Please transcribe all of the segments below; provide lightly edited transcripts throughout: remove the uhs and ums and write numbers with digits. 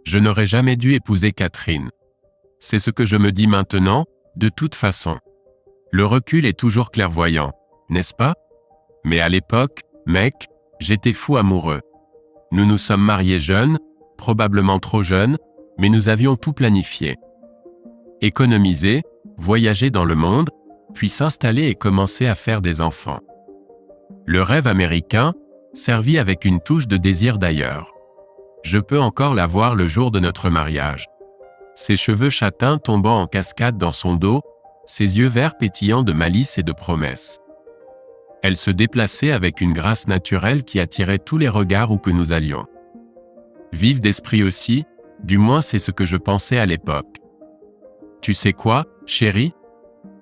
Je n'aurais jamais dû épouser Catherine. C'est ce que je me dis maintenant, de toute façon. Le recul est toujours clairvoyant, n'est-ce pas? Mais à l'époque, mec, j'étais fou amoureux. Nous nous sommes mariés jeunes, probablement trop jeunes, mais nous avions tout planifié. Économiser, voyager dans le monde, puis s'installer et commencer à faire des enfants. Le rêve américain, servi avec une touche de désir d'ailleurs. Je peux encore la voir le jour de notre mariage. Ses cheveux châtains tombant en cascade dans son dos, ses yeux verts pétillants de malice et de promesse. Elle se déplaçait avec une grâce naturelle qui attirait tous les regards où que nous allions. Vive d'esprit aussi, du moins c'est ce que je pensais à l'époque. Tu sais quoi, chérie?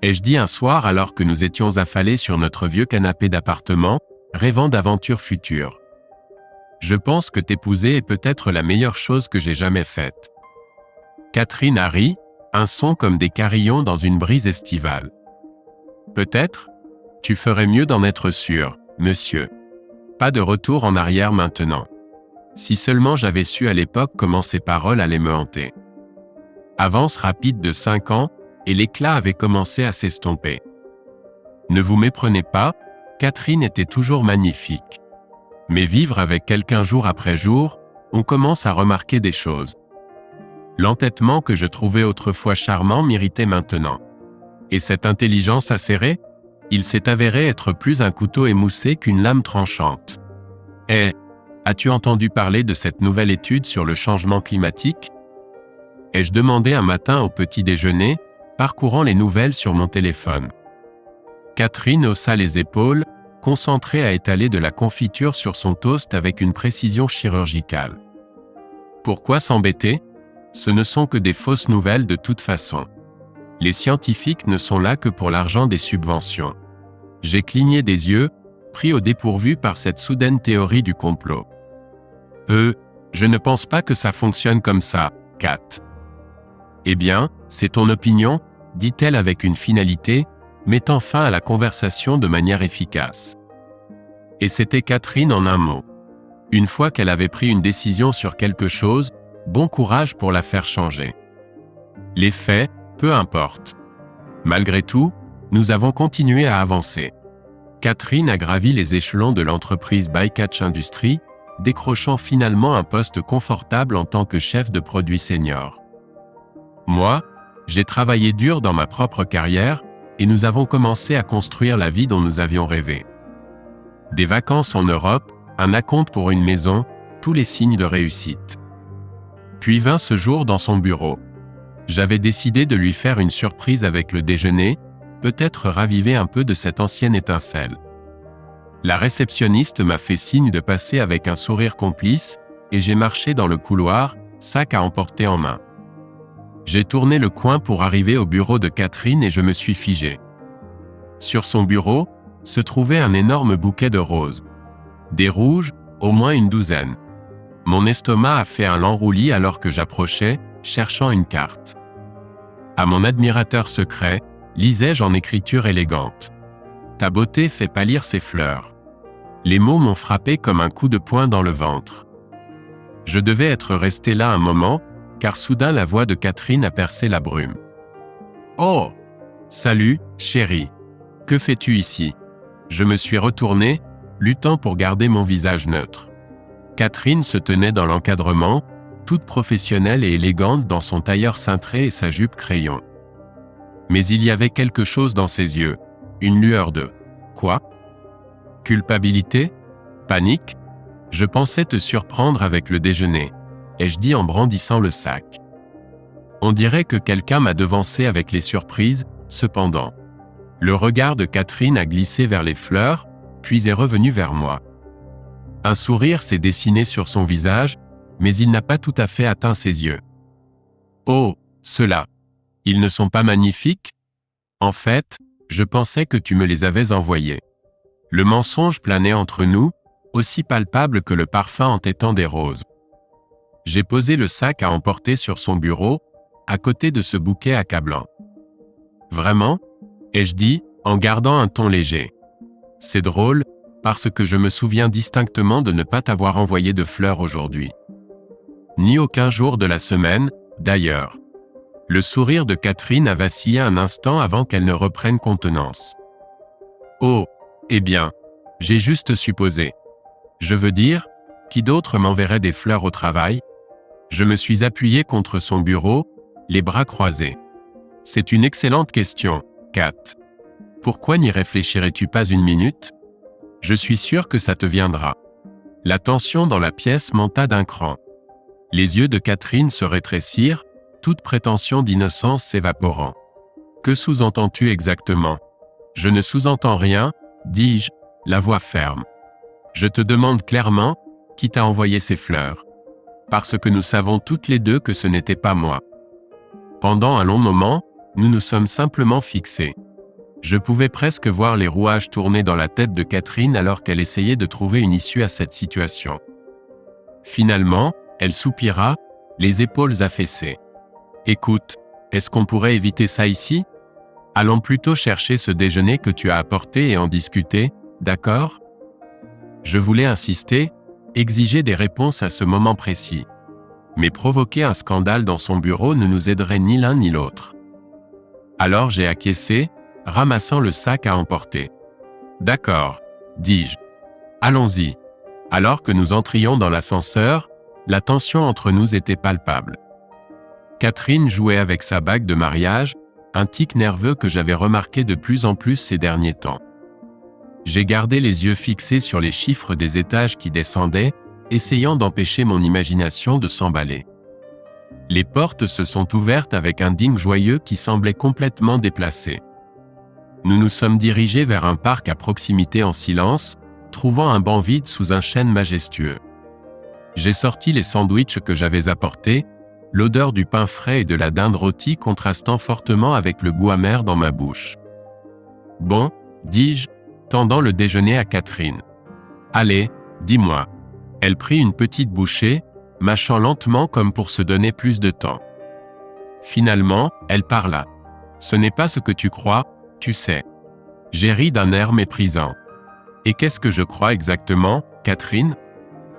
Ai-je dit un soir alors que nous étions affalés sur notre vieux canapé d'appartement, rêvant d'aventures futures. Je pense que t'épouser est peut-être la meilleure chose que j'ai jamais faite. Catherine a ri, un son comme des carillons dans une brise estivale. Peut-être? Tu ferais mieux d'en être sûr, monsieur. Pas de retour en arrière maintenant. Si seulement j'avais su à l'époque comment ces paroles allaient me hanter. Avance rapide de 5 ans, et l'éclat avait commencé à s'estomper. Ne vous méprenez pas, Catherine était toujours magnifique. Mais vivre avec quelqu'un jour après jour, on commence à remarquer des choses. L'entêtement que je trouvais autrefois charmant m'irritait maintenant. Et cette intelligence acérée? Il s'est avéré être plus un couteau émoussé qu'une lame tranchante. Eh, as-tu entendu parler de cette nouvelle étude sur le changement climatique? Ai-je demandé un matin au petit déjeuner, parcourant les nouvelles sur mon téléphone. Catherine haussa les épaules, concentrée à étaler de la confiture sur son toast avec une précision chirurgicale. Pourquoi s'embêter? Ce ne sont que des fausses nouvelles de toute façon. Les scientifiques ne sont là que pour l'argent des subventions. J'ai cligné des yeux, pris au dépourvu par cette soudaine théorie du complot. Je ne pense pas que ça fonctionne comme ça, Kat. Eh bien, c'est ton opinion, dit-elle avec une finalité, mettant fin à la conversation de manière efficace. Et c'était Catherine en un mot. Une fois qu'elle avait pris une décision sur quelque chose, bon courage pour la faire changer. Les faits, peu importe. Malgré tout, nous avons continué à avancer. Catherine a gravi les échelons de l'entreprise Bycatch Industries, décrochant finalement un poste confortable en tant que chef de produit senior. Moi, j'ai travaillé dur dans ma propre carrière, et nous avons commencé à construire la vie dont nous avions rêvé. Des vacances en Europe, un acompte pour une maison, tous les signes de réussite. Puis vint ce jour dans son bureau. J'avais décidé de lui faire une surprise avec le déjeuner, peut-être raviver un peu de cette ancienne étincelle. La réceptionniste m'a fait signe de passer avec un sourire complice, et j'ai marché dans le couloir, sac à emporter en main. J'ai tourné le coin pour arriver au bureau de Catherine et je me suis figé. Sur son bureau, se trouvait un énorme bouquet de roses. Des rouges, au moins une douzaine. Mon estomac a fait un lent roulis alors que j'approchais, cherchant une carte. À mon admirateur secret, lisais-je en écriture élégante. Ta beauté fait pâlir ces fleurs. Les mots m'ont frappé comme un coup de poing dans le ventre. Je devais être resté là un moment, car soudain la voix de Catherine a percé la brume. Oh! Salut, chérie. Que fais-tu ici? Je me suis retourné, luttant pour garder mon visage neutre. Catherine se tenait dans l'encadrement, toute professionnelle et élégante dans son tailleur cintré et sa jupe crayon. Mais il y avait quelque chose dans ses yeux, une lueur de... Quoi? Culpabilité? Panique? Je pensais te surprendre avec le déjeuner, ai-je dit en brandissant le sac. On dirait que quelqu'un m'a devancé avec les surprises, cependant. Le regard de Catherine a glissé vers les fleurs, puis est revenu vers moi. Un sourire s'est dessiné sur son visage, mais il n'a pas tout à fait atteint ses yeux. Oh, ceux-là. Ils ne sont pas magnifiques? En fait, je pensais que tu me les avais envoyés. Le mensonge planait entre nous, aussi palpable que le parfum entêtant des roses. J'ai posé le sac à emporter sur son bureau, à côté de ce bouquet accablant. Vraiment? Ai-je dit, en gardant un ton léger. C'est drôle, parce que je me souviens distinctement de ne pas t'avoir envoyé de fleurs aujourd'hui. Ni aucun jour de la semaine, d'ailleurs. Le sourire de Catherine a vacillé un instant avant qu'elle ne reprenne contenance. Oh, eh bien, j'ai juste supposé. Je veux dire, qui d'autre m'enverrait des fleurs au travail? Je me suis appuyé contre son bureau, les bras croisés. C'est une excellente question, Kat. Pourquoi n'y réfléchirais-tu pas une minute? Je suis sûr que ça te viendra. La tension dans la pièce monta d'un cran. Les yeux de Catherine se rétrécirent, toute prétention d'innocence s'évaporant. Que sous-entends-tu exactement? Je ne sous-entends rien, dis-je, la voix ferme. Je te demande clairement, qui t'a envoyé ces fleurs? Parce que nous savons toutes les deux que ce n'était pas moi. Pendant un long moment, nous nous sommes simplement fixés. Je pouvais presque voir les rouages tourner dans la tête de Catherine alors qu'elle essayait de trouver une issue à cette situation. Finalement, elle soupira, les épaules affaissées. Écoute, est-ce qu'on pourrait éviter ça ici? Allons plutôt chercher ce déjeuner que tu as apporté et en discuter, d'accord? Je voulais insister, exiger des réponses à ce moment précis. Mais provoquer un scandale dans son bureau ne nous aiderait ni l'un ni l'autre. Alors j'ai acquiescé, ramassant le sac à emporter. D'accord, dis-je. Allons-y. Alors que nous entrions dans l'ascenseur, la tension entre nous était palpable. Catherine jouait avec sa bague de mariage, un tic nerveux que j'avais remarqué de plus en plus ces derniers temps. J'ai gardé les yeux fixés sur les chiffres des étages qui descendaient, essayant d'empêcher mon imagination de s'emballer. Les portes se sont ouvertes avec un ding joyeux qui semblait complètement déplacé. Nous nous sommes dirigés vers un parc à proximité en silence, trouvant un banc vide sous un chêne majestueux. J'ai sorti les sandwichs que j'avais apportés, l'odeur du pain frais et de la dinde rôtie contrastant fortement avec le goût amer dans ma bouche. Bon, dis-je, tendant le déjeuner à Catherine. Allez, dis-moi. Elle prit une petite bouchée, mâchant lentement comme pour se donner plus de temps. Finalement, elle parla. Ce n'est pas ce que tu crois, tu sais. J'ai ri d'un air méprisant. Et qu'est-ce que je crois exactement, Catherine?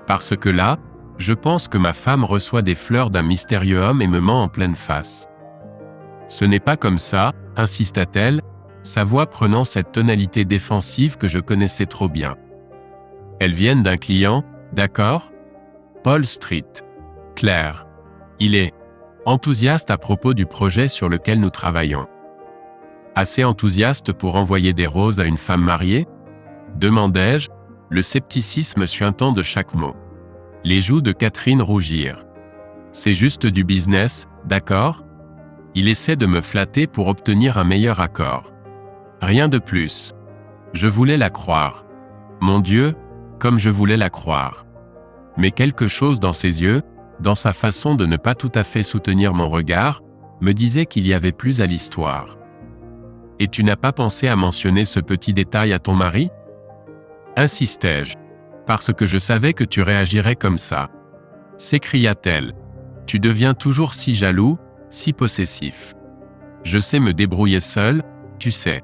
Parce que là, je pense que ma femme reçoit des fleurs d'un mystérieux homme et me ment en pleine face. Ce n'est pas comme ça, insista-t-elle, sa voix prenant cette tonalité défensive que je connaissais trop bien. Elles viennent d'un client, d'accord? Paul Street. Claire. Il est enthousiaste à propos du projet sur lequel nous travaillons. Assez enthousiaste pour envoyer des roses à une femme mariée? Demandai-je, le scepticisme suintant de chaque mot. Les joues de Catherine rougirent. C'est juste du business, d'accord? Il essaie de me flatter pour obtenir un meilleur accord. Rien de plus. Je voulais la croire. Mon Dieu, comme je voulais la croire. Mais quelque chose dans ses yeux, dans sa façon de ne pas tout à fait soutenir mon regard, me disait qu'il y avait plus à l'histoire. Et tu n'as pas pensé à mentionner ce petit détail à ton mari? Insistai-je. Parce que je savais que tu réagirais comme ça. S'écria-t-elle. Tu deviens toujours si jaloux, si possessif. Je sais me débrouiller seul, tu sais.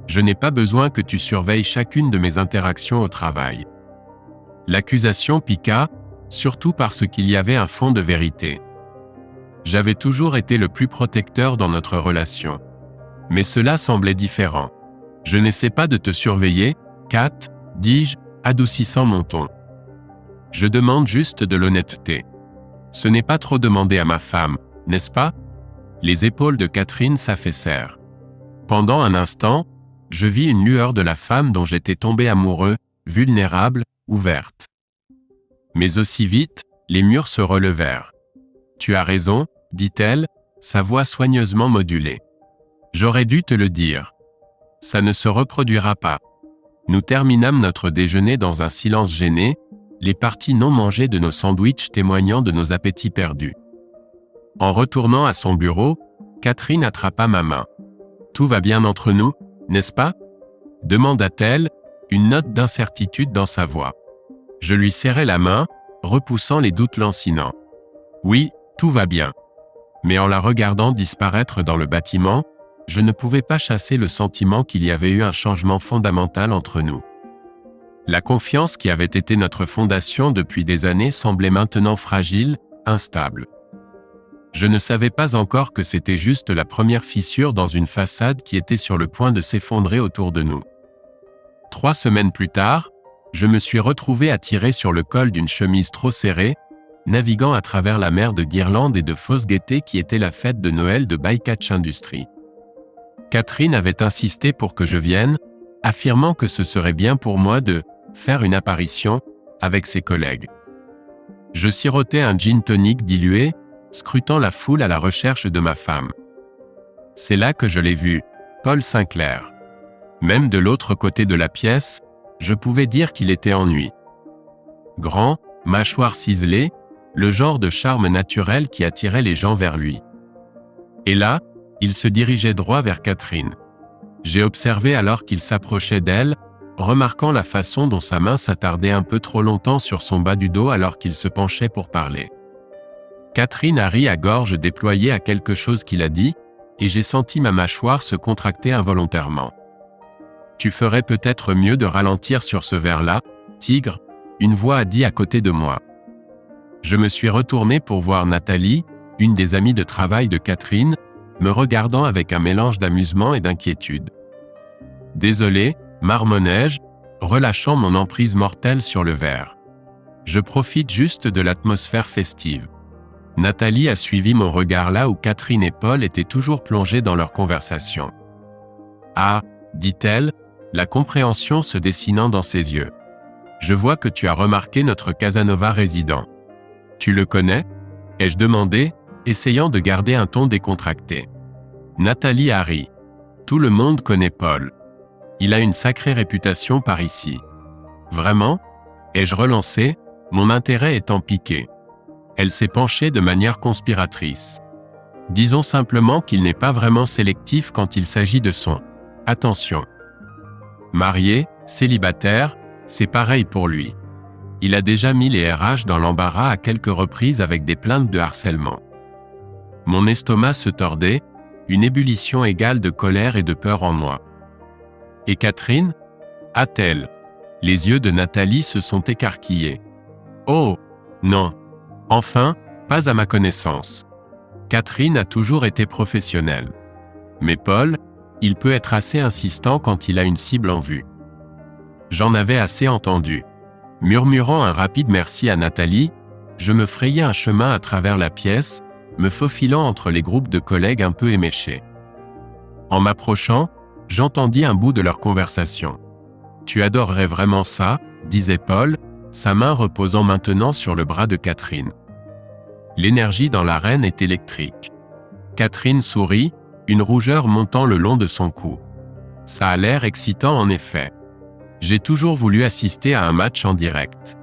Je n'ai pas besoin que tu surveilles chacune de mes interactions au travail. L'accusation piqua, surtout parce qu'il y avait un fond de vérité. J'avais toujours été le plus protecteur dans notre relation. Mais cela semblait différent. Je n'essaie pas de te surveiller, Kat, dis-je, adoucissant mon ton. Je demande juste de l'honnêteté. Ce n'est pas trop demander à ma femme, n'est-ce pas? Les épaules de Catherine s'affaissèrent. Pendant un instant, je vis une lueur de la femme dont j'étais tombé amoureux, vulnérable, ouverte. Mais aussi vite, les murs se relevèrent. Tu as raison, dit-elle, sa voix soigneusement modulée. J'aurais dû te le dire. Ça ne se reproduira pas. Nous terminâmes notre déjeuner dans un silence gêné, les parties non mangées de nos sandwichs témoignant de nos appétits perdus. En retournant à son bureau, Catherine attrapa ma main. Tout va bien entre nous, n'est-ce pas? Demanda-t-elle, une note d'incertitude dans sa voix. Je lui serrai la main, repoussant les doutes lancinants. Oui, tout va bien. Mais en la regardant disparaître dans le bâtiment, je ne pouvais pas chasser le sentiment qu'il y avait eu un changement fondamental entre nous. La confiance qui avait été notre fondation depuis des années semblait maintenant fragile, instable. Je ne savais pas encore que c'était juste la première fissure dans une façade qui était sur le point de s'effondrer autour de nous. 3 semaines plus tard, je me suis retrouvé attiré sur le col d'une chemise trop serrée, naviguant à travers la mer de guirlandes et de fausses gaietés qui était la fête de Noël de Bycatch Industries. Catherine avait insisté pour que je vienne, affirmant que ce serait bien pour moi de faire une apparition avec ses collègues. Je sirotais un gin tonic dilué, scrutant la foule à la recherche de ma femme. C'est là que je l'ai vu, Paul Sinclair. Même de l'autre côté de la pièce, je pouvais dire qu'il était ennuyé. Grand, mâchoire ciselée, le genre de charme naturel qui attirait les gens vers lui. Et là, il se dirigeait droit vers Catherine. J'ai observé alors qu'il s'approchait d'elle, remarquant la façon dont sa main s'attardait un peu trop longtemps sur son bas du dos alors qu'il se penchait pour parler. Catherine a ri à gorge déployée à quelque chose qu'il a dit, et j'ai senti ma mâchoire se contracter involontairement. « Tu ferais peut-être mieux de ralentir sur ce vers-là, tigre », une voix a dit à côté de moi. Je me suis retourné pour voir Nathalie, une des amies de travail de Catherine, me regardant avec un mélange d'amusement et d'inquiétude. « Désolé », marmonnai-je, relâchant mon emprise mortelle sur le verre. Je profite juste de l'atmosphère festive. Nathalie a suivi mon regard là où Catherine et Paul étaient toujours plongés dans leur conversation. « Ah », dit-elle, la compréhension se dessinant dans ses yeux. « Je vois que tu as remarqué notre Casanova résident. Tu le connais ?» ai-je demandé, essayant de garder un ton décontracté. Nathalie a ri. « Tout le monde connaît Paul. Il a une sacrée réputation par ici. »« Vraiment ?» ai-je relancé, mon intérêt étant piqué. Elle s'est penchée de manière conspiratrice. « Disons simplement qu'il n'est pas vraiment sélectif quand il s'agit de son « attention ». Marié, célibataire, c'est pareil pour lui. Il a déjà mis les RH dans l'embarras à quelques reprises avec des plaintes de harcèlement. Mon estomac se tordait, une ébullition égale de colère et de peur en moi. « Et Catherine ?» a-t-elle. Les yeux de Nathalie se sont écarquillés. « Oh, non. Enfin, pas à ma connaissance. Catherine a toujours été professionnelle. Mais Paul, il peut être assez insistant quand il a une cible en vue. » J'en avais assez entendu. Murmurant un rapide merci à Nathalie, je me frayais un chemin à travers la pièce, me faufilant entre les groupes de collègues un peu éméchés. En m'approchant, j'entendis un bout de leur conversation. « Tu adorerais vraiment ça ?» disait Paul, sa main reposant maintenant sur le bras de Catherine. L'énergie dans l'arène est électrique. Catherine sourit, une rougeur montant le long de son cou. Ça a l'air excitant en effet. J'ai toujours voulu assister à un match en direct.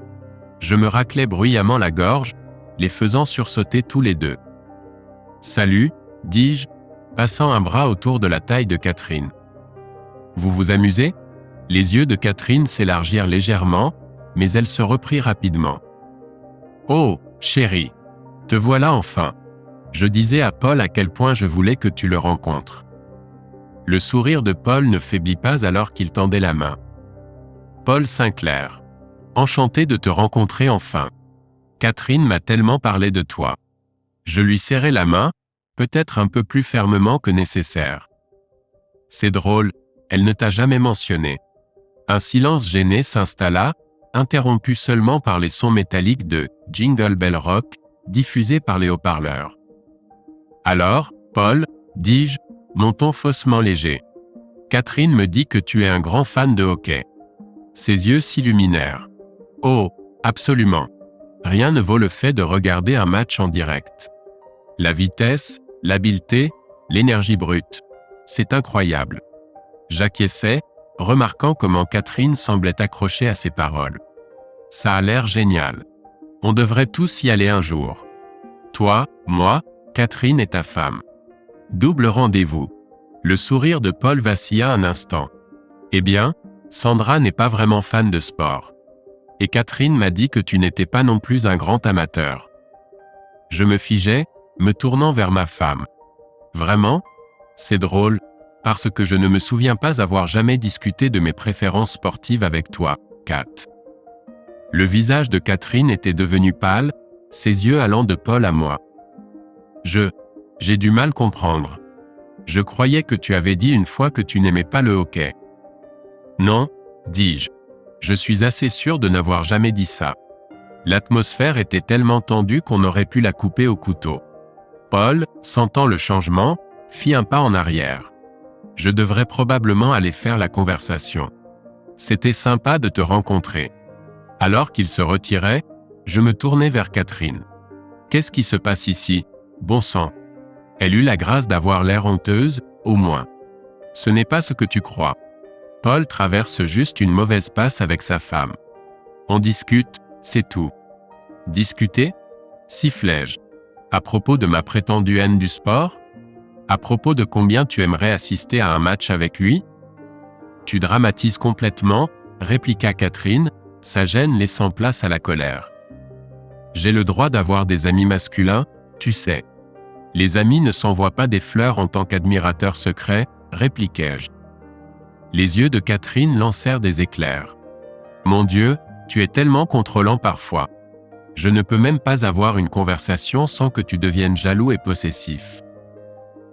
Je me raclais bruyamment la gorge, les faisant sursauter tous les deux. « Salut », dis-je, passant un bras autour de la taille de Catherine. « Vous vous amusez ?» Les yeux de Catherine s'élargirent légèrement, mais elle se reprit rapidement. « Oh, chérie, te voilà enfin !» Je disais à Paul à quel point je voulais que tu le rencontres. Le sourire de Paul ne faiblit pas alors qu'il tendait la main. « Paul Sinclair. Enchanté de te rencontrer enfin. Catherine m'a tellement parlé de toi. » Je lui serrai la main, peut-être un peu plus fermement que nécessaire. « C'est drôle, elle ne t'a jamais mentionné. » Un silence gêné s'installa, interrompu seulement par les sons métalliques de « Jingle Bell Rock » diffusés par les haut-parleurs. « Alors, Paul, dis-je, mon ton faussement léger. Catherine me dit que tu es un grand fan de hockey. » Ses yeux s'illuminèrent. « Oh, absolument. Rien ne vaut le fait de regarder un match en direct. La vitesse, l'habileté, l'énergie brute. C'est incroyable. » J'acquiesçais, remarquant comment Catherine semblait accrochée à ses paroles. « Ça a l'air génial. On devrait tous y aller un jour. Toi, moi, Catherine et ta femme. Double rendez-vous. » Le sourire de Paul vacilla un instant. « Eh bien, Sandra n'est pas vraiment fan de sport. Et Catherine m'a dit que tu n'étais pas non plus un grand amateur. » Je me figeais, me tournant vers ma femme. « Vraiment ? C'est drôle, parce que je ne me souviens pas avoir jamais discuté de mes préférences sportives avec toi, Kat. » Le visage de Catherine était devenu pâle, ses yeux allant de Paul à moi. J'ai du mal comprendre. Je croyais que tu avais dit une fois que tu n'aimais pas le hockey. Non, dis-je. Je suis assez sûr de n'avoir jamais dit ça. L'atmosphère était tellement tendue qu'on aurait pu la couper au couteau. Paul, sentant le changement, fit un pas en arrière. Je devrais probablement aller faire la conversation. C'était sympa de te rencontrer. Alors qu'il se retirait, je me tournai vers Catherine. Qu'est-ce qui se passe ici, bon sang? Elle eut la grâce d'avoir l'air honteuse, au moins. Ce n'est pas ce que tu crois. Paul traverse juste une mauvaise passe avec sa femme. On discute, c'est tout. Discuter? Sifflai-je. À propos de ma prétendue haine du sport? À propos de combien tu aimerais assister à un match avec lui? Tu dramatises complètement, répliqua Catherine, sa gêne laissant place à la colère. J'ai le droit d'avoir des amis masculins, tu sais. Les amis ne s'envoient pas des fleurs en tant qu'admirateurs secrets, répliquai-je. Les yeux de Catherine lancèrent des éclairs. Mon Dieu, tu es tellement contrôlant parfois. Je ne peux même pas avoir une conversation sans que tu deviennes jaloux et possessif.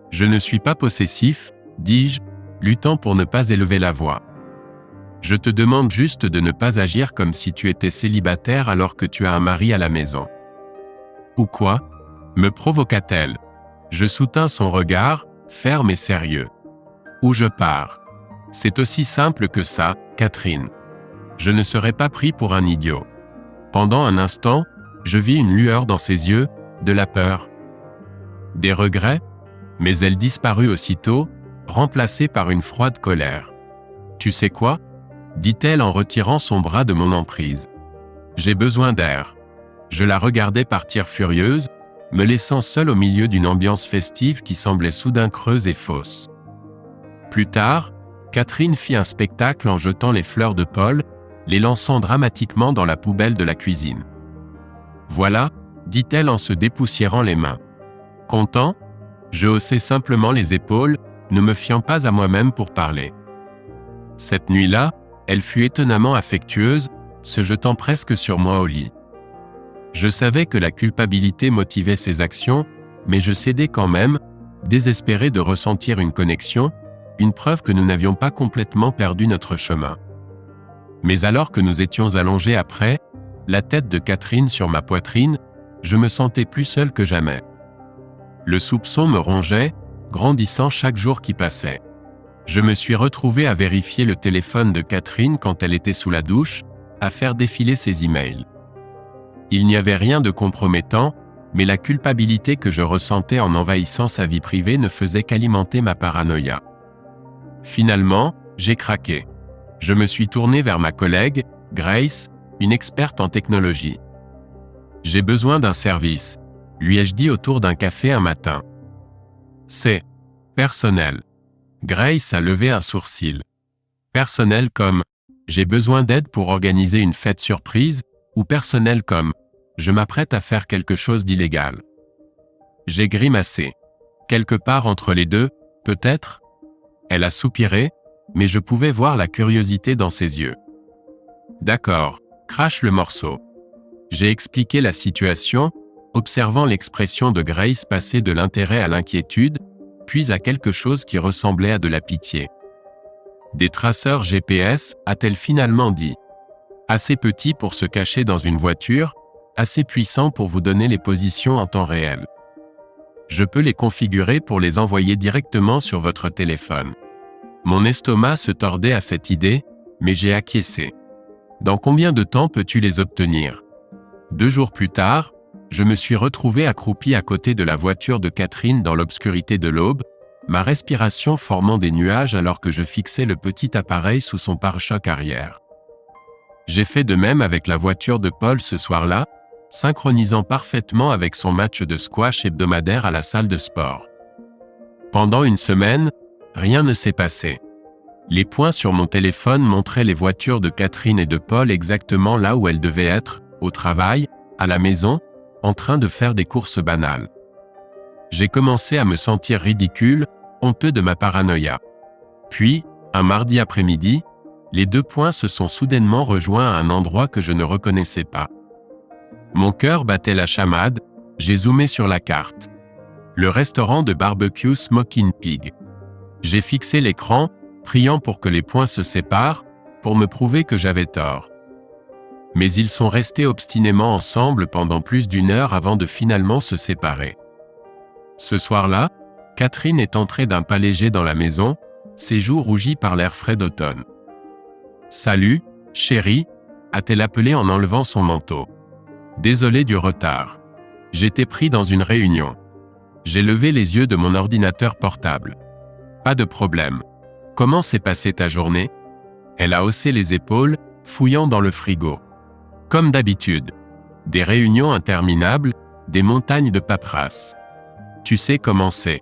Je ne suis pas possessif, dis-je, luttant pour ne pas élever la voix. Je te demande juste de ne pas agir comme si tu étais célibataire alors que tu as un mari à la maison. Ou quoi? Me provoqua-t-elle. Je soutins son regard, ferme et sérieux. Où je pars? C'est aussi simple que ça, Catherine. Je ne serai pas pris pour un idiot. Pendant un instant, je vis une lueur dans ses yeux, de la peur. Des regrets? Mais elle disparut aussitôt, remplacée par une froide colère. Tu sais quoi? Dit-elle en retirant son bras de mon emprise. J'ai besoin d'air. Je la regardais partir furieuse, me laissant seule au milieu d'une ambiance festive qui semblait soudain creuse et fausse. Plus tard, Catherine fit un spectacle en jetant les fleurs de Paul, les lançant dramatiquement dans la poubelle de la cuisine. Voilà, dit-elle en se dépoussiérant les mains. Content? Je haussai simplement les épaules, ne me fiant pas à moi-même pour parler. Cette nuit-là, elle fut étonnamment affectueuse, se jetant presque sur moi au lit. Je savais que la culpabilité motivait ses actions, mais je cédais quand même, désespéré de ressentir une connexion, une preuve que nous n'avions pas complètement perdu notre chemin. Mais alors que nous étions allongés après, la tête de Catherine sur ma poitrine, je me sentais plus seul que jamais. Le soupçon me rongeait, grandissant chaque jour qui passait. Je me suis retrouvé à vérifier le téléphone de Catherine quand elle était sous la douche, à faire défiler ses emails. Il n'y avait rien de compromettant, mais la culpabilité que je ressentais en envahissant sa vie privée ne faisait qu'alimenter ma paranoïa. Finalement, j'ai craqué. Je me suis tourné vers ma collègue, Grace, une experte en technologie. J'ai besoin d'un service, lui ai-je dit autour d'un café un matin. C'est personnel. Grace a levé un sourcil. Personnel comme j'ai besoin d'aide pour organiser une fête surprise, ou personnel comme je m'apprête à faire quelque chose d'illégal. J'ai grimacé. Quelque part entre les deux, peut-être? Elle a soupiré, mais je pouvais voir la curiosité dans ses yeux. D'accord, crache le morceau. J'ai expliqué la situation, observant l'expression de Grace passer de l'intérêt à l'inquiétude, puis à quelque chose qui ressemblait à de la pitié. Des traceurs GPS, a-t-elle finalement dit. Assez petits pour se cacher dans une voiture, assez puissants pour vous donner les positions en temps réel. Je peux les configurer pour les envoyer directement sur votre téléphone. Mon estomac se tordait à cette idée, mais j'ai acquiescé. Dans combien de temps peux-tu les obtenir? 2 jours plus tard, je me suis retrouvé accroupi à côté de la voiture de Catherine dans l'obscurité de l'aube, ma respiration formant des nuages alors que je fixais le petit appareil sous son pare-choc arrière. J'ai fait de même avec la voiture de Paul ce soir-là, synchronisant parfaitement avec son match de squash hebdomadaire à la salle de sport. Pendant une semaine, rien ne s'est passé. Les points sur mon téléphone montraient les voitures de Catherine et de Paul exactement là où elles devaient être, au travail, à la maison, en train de faire des courses banales. J'ai commencé à me sentir ridicule, honteux de ma paranoïa. Puis, un mardi après-midi, les 2 points se sont soudainement rejoints à un endroit que je ne reconnaissais pas. Mon cœur battait la chamade, j'ai zoomé sur la carte. Le restaurant de barbecue Smoking Pig. J'ai fixé l'écran, priant pour que les points se séparent, pour me prouver que j'avais tort. Mais ils sont restés obstinément ensemble pendant plus d'1 heure avant de finalement se séparer. Ce soir-là, Catherine est entrée d'un pas léger dans la maison, ses joues rougies par l'air frais d'automne. « Salut, chérie », a-t-elle appelé en enlevant son manteau. Désolé du retard. J'étais pris dans une réunion. J'ai levé les yeux de mon ordinateur portable. Pas de problème. Comment s'est passée ta journée? Elle a haussé les épaules, fouillant dans le frigo. Comme d'habitude. Des réunions interminables, des montagnes de paperasse. Tu sais comment c'est.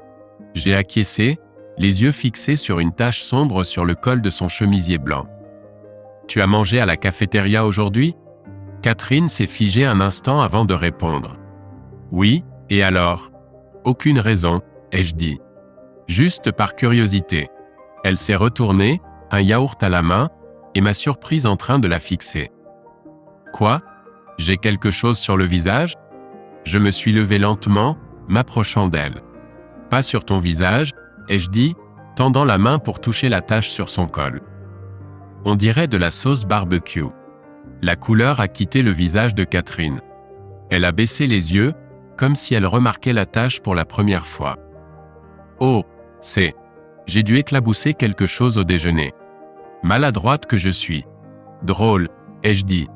J'ai acquiescé, les yeux fixés sur une tache sombre sur le col de son chemisier blanc. Tu as mangé à la cafétéria aujourd'hui? Catherine s'est figée un instant avant de répondre. Oui, et alors? Aucune raison, ai-je dit. Juste par curiosité. Elle s'est retournée, un yaourt à la main, et m'a surprise en train de la fixer. Quoi? J'ai quelque chose sur le visage? Je me suis levé lentement, m'approchant d'elle. Pas sur ton visage, ai-je dit, tendant la main pour toucher la tache sur son col. On dirait de la sauce barbecue. La couleur a quitté le visage de Catherine. Elle a baissé les yeux, comme si elle remarquait la tache pour la première fois. Oh, c'est... J'ai dû éclabousser quelque chose au déjeuner. Maladroite que je suis. Drôle, ai-je dit.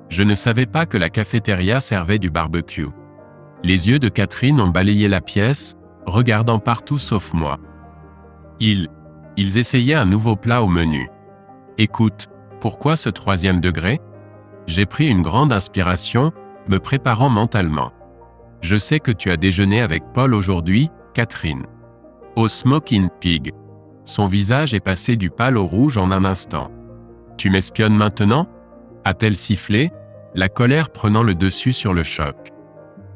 Je ne savais pas que la cafétéria servait du barbecue. Les yeux de Catherine ont balayé la pièce, regardant partout sauf moi. Ils essayaient un nouveau plat au menu. Écoute, pourquoi ce 3e degré? J'ai pris une grande inspiration, me préparant mentalement. Je sais que tu as déjeuné avec Paul aujourd'hui, Catherine. Au Smoking Pig. Son visage est passé du pâle au rouge en un instant. Tu m'espionnes maintenant? A-t-elle sifflé, la colère prenant le dessus sur le choc.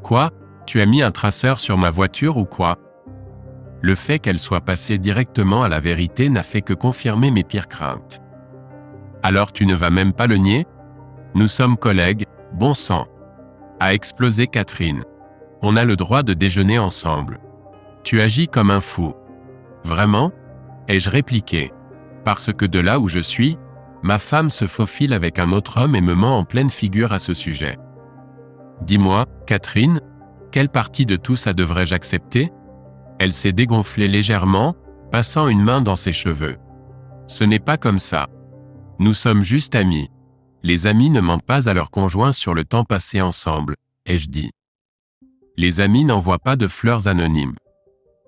Quoi? Tu as mis un traceur sur ma voiture ou quoi? Le fait qu'elle soit passée directement à la vérité n'a fait que confirmer mes pires craintes. Alors tu ne vas même pas le nier? Nous sommes collègues, bon sang. A explosé Catherine. On a le droit de déjeuner ensemble. Tu agis comme un fou. Vraiment? Ai-je répliqué. Parce que de là où je suis, ma femme se faufile avec un autre homme et me ment en pleine figure à ce sujet. Dis-moi, Catherine, quelle partie de tout ça devrais-je accepter? Elle s'est dégonflée légèrement, passant une main dans ses cheveux. Ce n'est pas comme ça. Nous sommes juste amis. Les amis ne mentent pas à leurs conjoints sur le temps passé ensemble, ai-je dit. Les amis n'envoient pas de fleurs anonymes.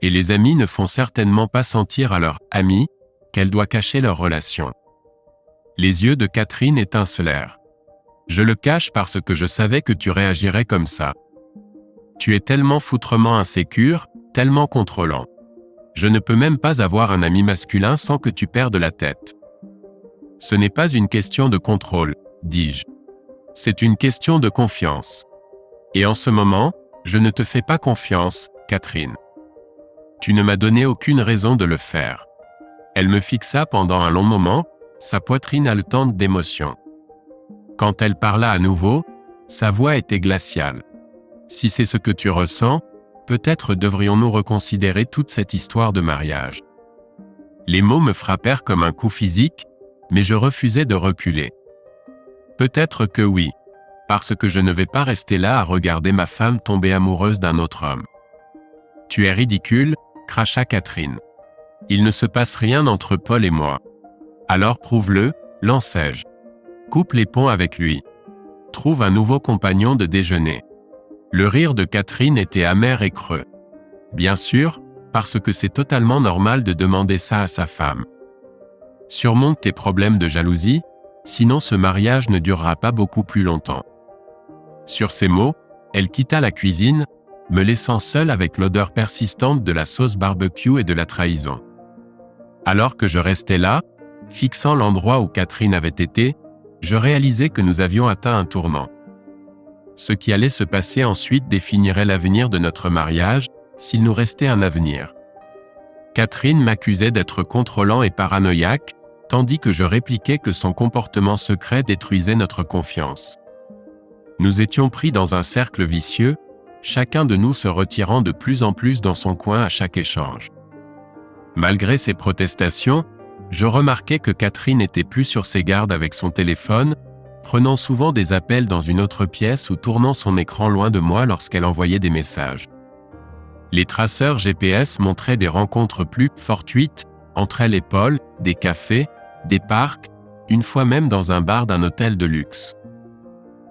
Et les amis ne font certainement pas sentir à leur amie qu'elle doit cacher leur relation. Les yeux de Catherine étincelèrent. Je le cache parce que je savais que tu réagirais comme ça. Tu es tellement foutrement insécure, tellement contrôlant. Je ne peux même pas avoir un ami masculin sans que tu perdes la tête. Ce n'est pas une question de contrôle, dis-je. C'est une question de confiance. Et en ce moment, je ne te fais pas confiance, Catherine. Tu ne m'as donné aucune raison de le faire. Elle me fixa pendant un long moment, sa poitrine haletante d'émotion. Quand elle parla à nouveau, sa voix était glaciale. Si c'est ce que tu ressens, peut-être devrions-nous reconsidérer toute cette histoire de mariage. Les mots me frappèrent comme un coup physique, mais je refusais de reculer. Peut-être que oui, parce que je ne vais pas rester là à regarder ma femme tomber amoureuse d'un autre homme. Tu es ridicule, cracha Catherine. Il ne se passe rien entre Paul et moi. Alors prouve-le, lançai-je. Coupe les ponts avec lui. Trouve un nouveau compagnon de déjeuner. Le rire de Catherine était amer et creux. Bien sûr, parce que c'est totalement normal de demander ça à sa femme. Surmonte tes problèmes de jalousie, sinon ce mariage ne durera pas beaucoup plus longtemps. Sur ces mots, elle quitta la cuisine, me laissant seul avec l'odeur persistante de la sauce barbecue et de la trahison. Alors que je restais là, fixant l'endroit où Catherine avait été, je réalisais que nous avions atteint un tournant. Ce qui allait se passer ensuite définirait l'avenir de notre mariage, s'il nous restait un avenir. Catherine m'accusait d'être contrôlant et paranoïaque, tandis que je répliquais que son comportement secret détruisait notre confiance. Nous étions pris dans un cercle vicieux, chacun de nous se retirant de plus en plus dans son coin à chaque échange. Malgré ses protestations, je remarquais que Catherine n'était plus sur ses gardes avec son téléphone, prenant souvent des appels dans une autre pièce ou tournant son écran loin de moi lorsqu'elle envoyait des messages. Les traceurs GPS montraient des rencontres plus fortuites entre elle et Paul, des cafés, des parcs, une fois même dans un bar d'un hôtel de luxe.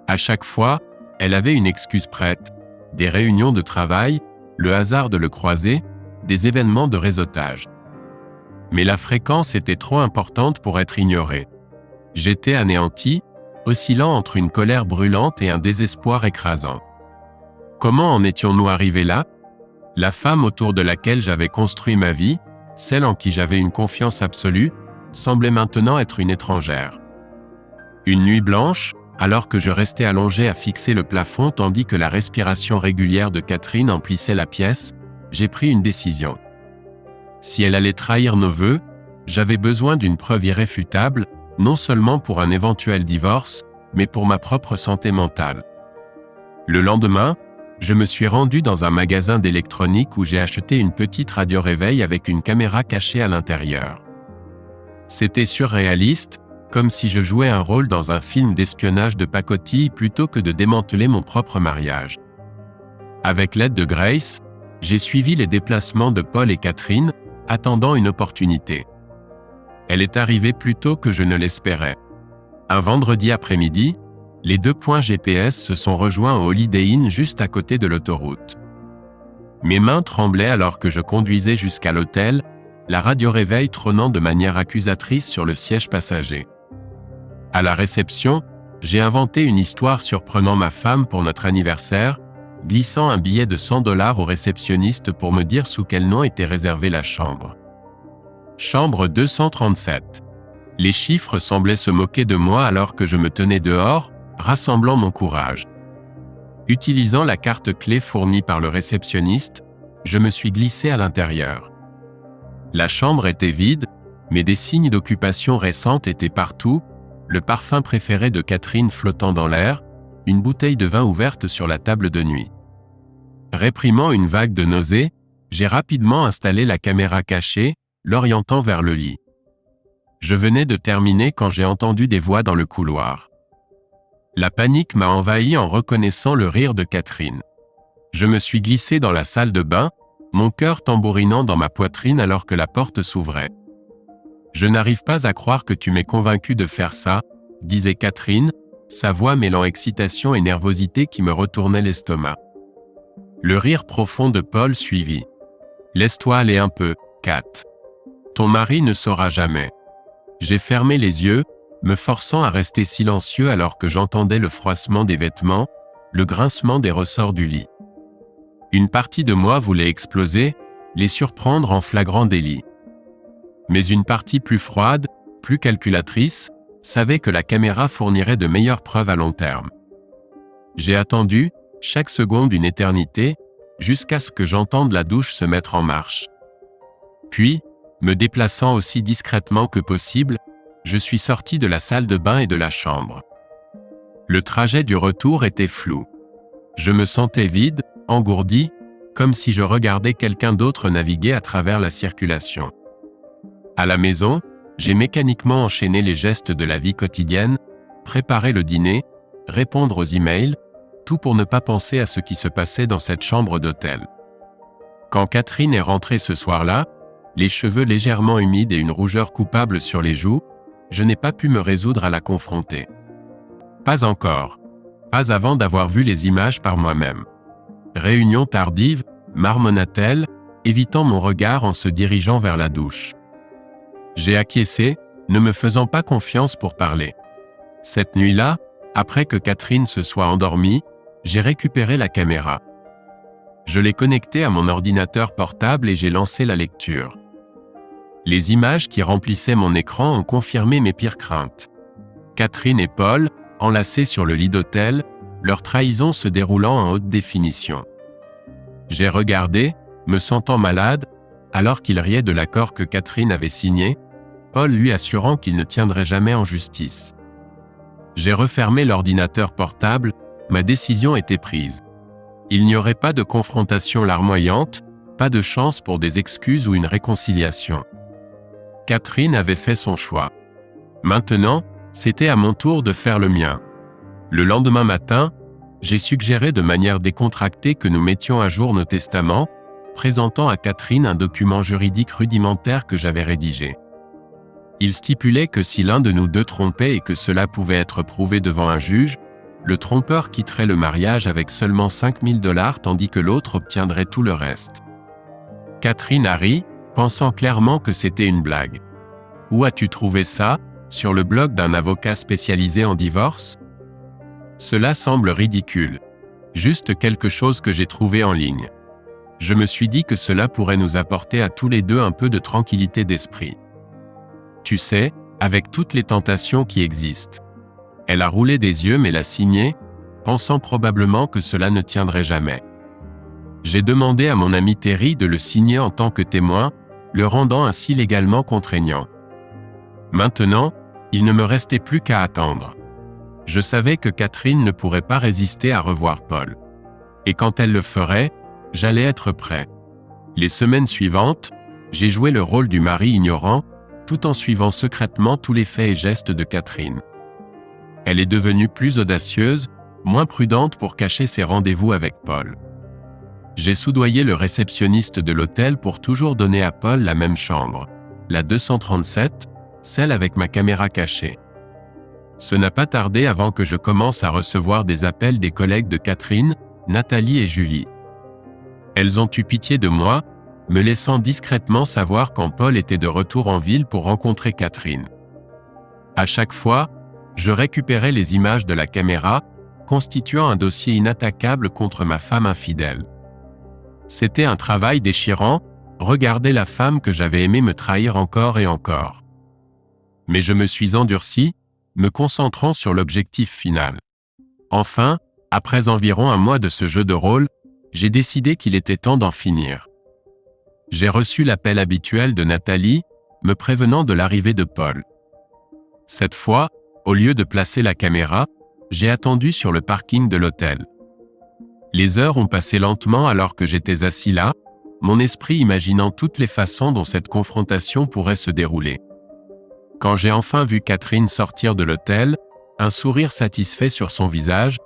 À chaque fois, elle avait une excuse prête, des réunions de travail, le hasard de le croiser, des événements de réseautage. Mais la fréquence était trop importante pour être ignorée. J'étais anéanti, oscillant entre une colère brûlante et un désespoir écrasant. Comment en étions-nous arrivés là? La femme autour de laquelle j'avais construit ma vie, celle en qui j'avais une confiance absolue, semblait maintenant être une étrangère. Une nuit blanche, alors que je restais allongé à fixer le plafond tandis que la respiration régulière de Catherine emplissait la pièce, j'ai pris une décision. Si elle allait trahir nos vœux, j'avais besoin d'une preuve irréfutable, non seulement pour un éventuel divorce, mais pour ma propre santé mentale. Le lendemain, je me suis rendu dans un magasin d'électronique où j'ai acheté une petite radio-réveil avec une caméra cachée à l'intérieur. C'était surréaliste, comme si je jouais un rôle dans un film d'espionnage de pacotille plutôt que de démanteler mon propre mariage. Avec l'aide de Grace, j'ai suivi les déplacements de Paul et Catherine, attendant une opportunité. Elle est arrivée plus tôt que je ne l'espérais. Un vendredi après-midi, les 2 points GPS se sont rejoints au Holiday Inn juste à côté de l'autoroute. Mes mains tremblaient alors que je conduisais jusqu'à l'hôtel, la radio-réveil trônant de manière accusatrice sur le siège passager. À la réception, j'ai inventé une histoire surprenant ma femme pour notre anniversaire, glissant un billet de $100 au réceptionniste pour me dire sous quel nom était réservée la chambre. Chambre 237. Les chiffres semblaient se moquer de moi alors que je me tenais dehors, rassemblant mon courage. Utilisant la carte clé fournie par le réceptionniste, je me suis glissé à l'intérieur. La chambre était vide, mais des signes d'occupation récente étaient partout, le parfum préféré de Catherine flottant dans l'air, une bouteille de vin ouverte sur la table de nuit. Réprimant une vague de nausée, j'ai rapidement installé la caméra cachée, l'orientant vers le lit. Je venais de terminer quand j'ai entendu des voix dans le couloir. La panique m'a envahi en reconnaissant le rire de Catherine. Je me suis glissé dans la salle de bain, mon cœur tambourinant dans ma poitrine alors que la porte s'ouvrait. « Je n'arrive pas à croire que tu m'aies convaincu de faire ça », disait Catherine, sa voix mêlant excitation et nervosité qui me retournait l'estomac. Le rire profond de Paul suivit. « Laisse-toi aller un peu, Kat. Ton mari ne saura jamais. » J'ai fermé les yeux, me forçant à rester silencieux alors que j'entendais le froissement des vêtements, le grincement des ressorts du lit. Une partie de moi voulait exploser, les surprendre en flagrant délit. Mais une partie plus froide, plus calculatrice, savait que la caméra fournirait de meilleures preuves à long terme. J'ai attendu, chaque seconde une éternité, jusqu'à ce que j'entende la douche se mettre en marche. Puis, me déplaçant aussi discrètement que possible, je suis sorti de la salle de bain et de la chambre. Le trajet du retour était flou. Je me sentais vide, engourdi, comme si je regardais quelqu'un d'autre naviguer à travers la circulation. À la maison, j'ai mécaniquement enchaîné les gestes de la vie quotidienne, préparer le dîner, répondre aux emails, tout pour ne pas penser à ce qui se passait dans cette chambre d'hôtel. Quand Catherine est rentrée ce soir-là, les cheveux légèrement humides et une rougeur coupable sur les joues, je n'ai pas pu me résoudre à la confronter. Pas encore. Pas avant d'avoir vu les images par moi-même. Réunion tardive, marmonna-t-elle, évitant mon regard en se dirigeant vers la douche. J'ai acquiescé, ne me faisant pas confiance pour parler. Cette nuit-là, après que Catherine se soit endormie, j'ai récupéré la caméra. Je l'ai connectée à mon ordinateur portable et j'ai lancé la lecture. Les images qui remplissaient mon écran ont confirmé mes pires craintes. Catherine et Paul, enlacés sur le lit d'hôtel, leur trahison se déroulant en haute définition. J'ai regardé, me sentant malade, alors qu'il riait de l'accord que Catherine avait signé, Paul lui assurant qu'il ne tiendrait jamais en justice. J'ai refermé l'ordinateur portable, ma décision était prise. Il n'y aurait pas de confrontation larmoyante, pas de chance pour des excuses ou une réconciliation. Catherine avait fait son choix. Maintenant, c'était à mon tour de faire le mien. Le lendemain matin, j'ai suggéré de manière décontractée que nous mettions à jour nos testaments, présentant à Catherine un document juridique rudimentaire que j'avais rédigé. Il stipulait que si l'un de nous deux trompait et que cela pouvait être prouvé devant un juge, le trompeur quitterait le mariage avec seulement 5 000 $ tandis que l'autre obtiendrait tout le reste. Catherine a ri, pensant clairement que c'était une blague. « Où as-tu trouvé ça ? Sur le blog d'un avocat spécialisé en divorce ? Cela semble ridicule. Juste quelque chose que j'ai trouvé en ligne. Je me suis dit que cela pourrait nous apporter à tous les deux un peu de tranquillité d'esprit. Tu sais, avec toutes les tentations qui existent. » Elle a roulé des yeux mais l'a signé, pensant probablement que cela ne tiendrait jamais. J'ai demandé à mon ami Terry de le signer en tant que témoin, le rendant ainsi légalement contraignant. Maintenant, il ne me restait plus qu'à attendre. Je savais que Catherine ne pourrait pas résister à revoir Paul. Et quand elle le ferait, j'allais être prêt. Les semaines suivantes, j'ai joué le rôle du mari ignorant, tout en suivant secrètement tous les faits et gestes de Catherine. Elle est devenue plus audacieuse, moins prudente pour cacher ses rendez-vous avec Paul. J'ai soudoyé le réceptionniste de l'hôtel pour toujours donner à Paul la même chambre, la 237, celle avec ma caméra cachée. Ce n'a pas tardé avant que je commence à recevoir des appels des collègues de Catherine, Nathalie et Julie. Elles ont eu pitié de moi, me laissant discrètement savoir quand Paul était de retour en ville pour rencontrer Catherine. À chaque fois, je récupérais les images de la caméra, constituant un dossier inattaquable contre ma femme infidèle. C'était un travail déchirant, regarder la femme que j'avais aimée me trahir encore et encore. Mais je me suis endurci, me concentrant sur l'objectif final. Enfin, après environ un mois de ce jeu de rôle, j'ai décidé qu'il était temps d'en finir. J'ai reçu l'appel habituel de Nathalie, me prévenant de l'arrivée de Paul. Cette fois, au lieu de placer la caméra, j'ai attendu sur le parking de l'hôtel. Les heures ont passé lentement alors que j'étais assis là, mon esprit imaginant toutes les façons dont cette confrontation pourrait se dérouler. Quand j'ai enfin vu Catherine sortir de l'hôtel, un sourire satisfait sur son visage,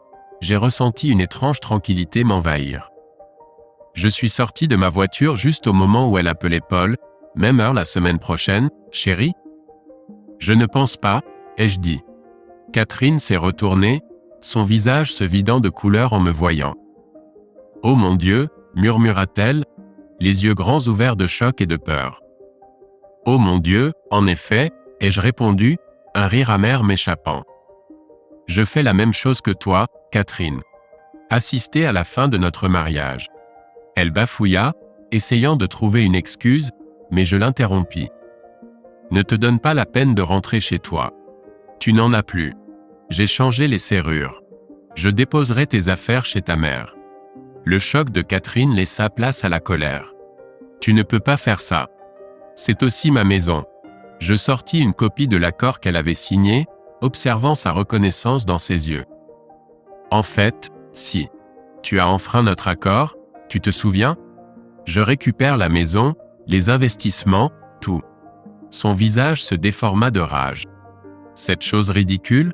j'ai ressenti une étrange tranquillité m'envahir. Je suis sorti de ma voiture juste au moment où elle appelait Paul, même heure la semaine prochaine, chérie ? Je ne pense pas, ai-je dit. Catherine s'est retournée, son visage se vidant de couleur en me voyant. « Oh mon Dieu !» murmura-t-elle, les yeux grands ouverts de choc et de peur. « Oh mon Dieu !» en effet, ai-je répondu, un rire amer m'échappant. « Je fais la même chose que toi, Catherine. » Assister à la fin de notre mariage. Elle bafouilla, essayant de trouver une excuse, mais je l'interrompis. « Ne te donne pas la peine de rentrer chez toi. Tu n'en as plus. J'ai changé les serrures. Je déposerai tes affaires chez ta mère. » Le choc de Catherine laissa place à la colère. « Tu ne peux pas faire ça. C'est aussi ma maison. » Je sortis une copie de l'accord qu'elle avait signé, observant sa reconnaissance dans ses yeux. « En fait, si. Tu as enfreint notre accord, tu te souviens ? Je récupère la maison, les investissements, tout. » Son visage se déforma de rage. « Cette chose ridicule ?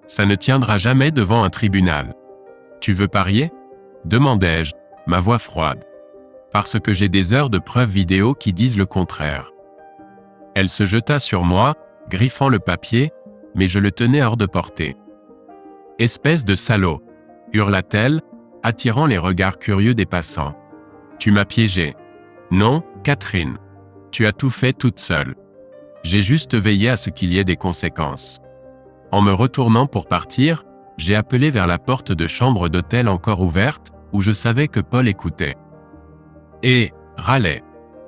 Ça ne tiendra jamais devant un tribunal. Tu veux parier ? Demandai-je, ma voix froide. Parce que j'ai des heures de preuves vidéo qui disent le contraire. Elle se jeta sur moi, griffant le papier, mais je le tenais hors de portée. « Espèce de salaud !» hurla-t-elle, attirant les regards curieux des passants. « Tu m'as piégé. Non, Catherine. Tu as tout fait toute seule. J'ai juste veillé à ce qu'il y ait des conséquences. » En me retournant pour partir, j'ai appelé vers la porte de chambre d'hôtel encore ouverte, où je savais que Paul écoutait. Et râlait.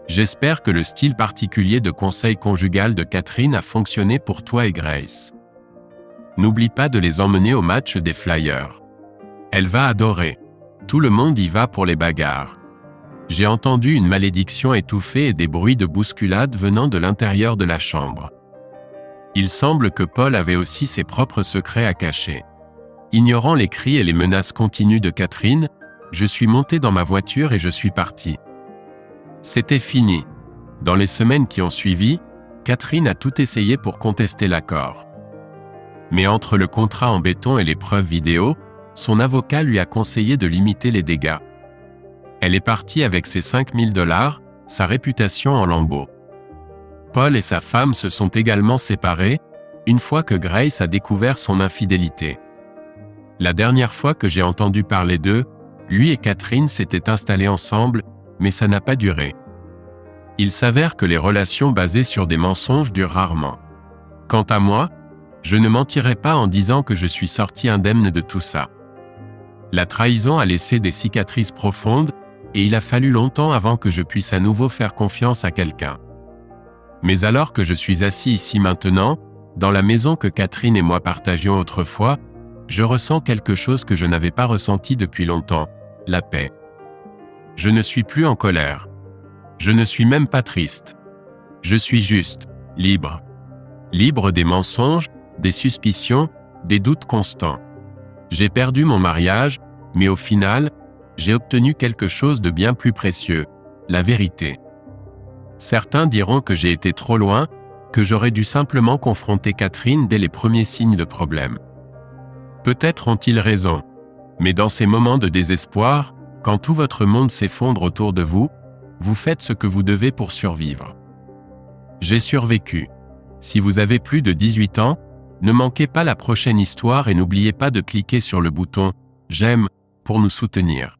J'espère que le style particulier de conseil conjugal de Catherine a fonctionné pour toi et Grace. N'oublie pas de les emmener au match des Flyers. Elle va adorer. Tout le monde y va pour les bagarres. J'ai entendu une malédiction étouffée et des bruits de bousculade venant de l'intérieur de la chambre. Il semble que Paul avait aussi ses propres secrets à cacher. Ignorant les cris et les menaces continues de Catherine, je suis monté dans ma voiture et je suis parti. C'était fini. Dans les semaines qui ont suivi, Catherine a tout essayé pour contester l'accord. Mais entre le contrat en béton et les preuves vidéo, son avocat lui a conseillé de limiter les dégâts. Elle est partie avec ses 5 000 $, sa réputation en lambeaux. Paul et sa femme se sont également séparés, une fois que Grace a découvert son infidélité. La dernière fois que j'ai entendu parler d'eux, lui et Catherine s'étaient installés ensemble, mais ça n'a pas duré. Il s'avère que les relations basées sur des mensonges durent rarement. Quant à moi, je ne mentirai pas en disant que je suis sorti indemne de tout ça. La trahison a laissé des cicatrices profondes, et il a fallu longtemps avant que je puisse à nouveau faire confiance à quelqu'un. Mais alors que je suis assis ici maintenant, dans la maison que Catherine et moi partagions autrefois, je ressens quelque chose que je n'avais pas ressenti depuis longtemps, la paix. Je ne suis plus en colère. Je ne suis même pas triste. Je suis juste, libre. Libre des mensonges, des suspicions, des doutes constants. J'ai perdu mon mariage, mais au final, j'ai obtenu quelque chose de bien plus précieux, la vérité. Certains diront que j'ai été trop loin, que j'aurais dû simplement confronter Catherine dès les premiers signes de problème. Peut-être ont-ils raison, mais dans ces moments de désespoir, quand tout votre monde s'effondre autour de vous, vous faites ce que vous devez pour survivre. J'ai survécu. Si vous avez plus de 18 ans, ne manquez pas la prochaine histoire et n'oubliez pas de cliquer sur le bouton « J'aime » pour nous soutenir.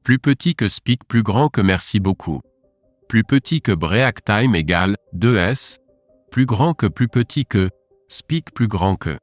Plus petit que Speak, plus grand que merci beaucoup. Plus petit que Break Time égale 2S, plus grand que plus petit que Speak, plus grand que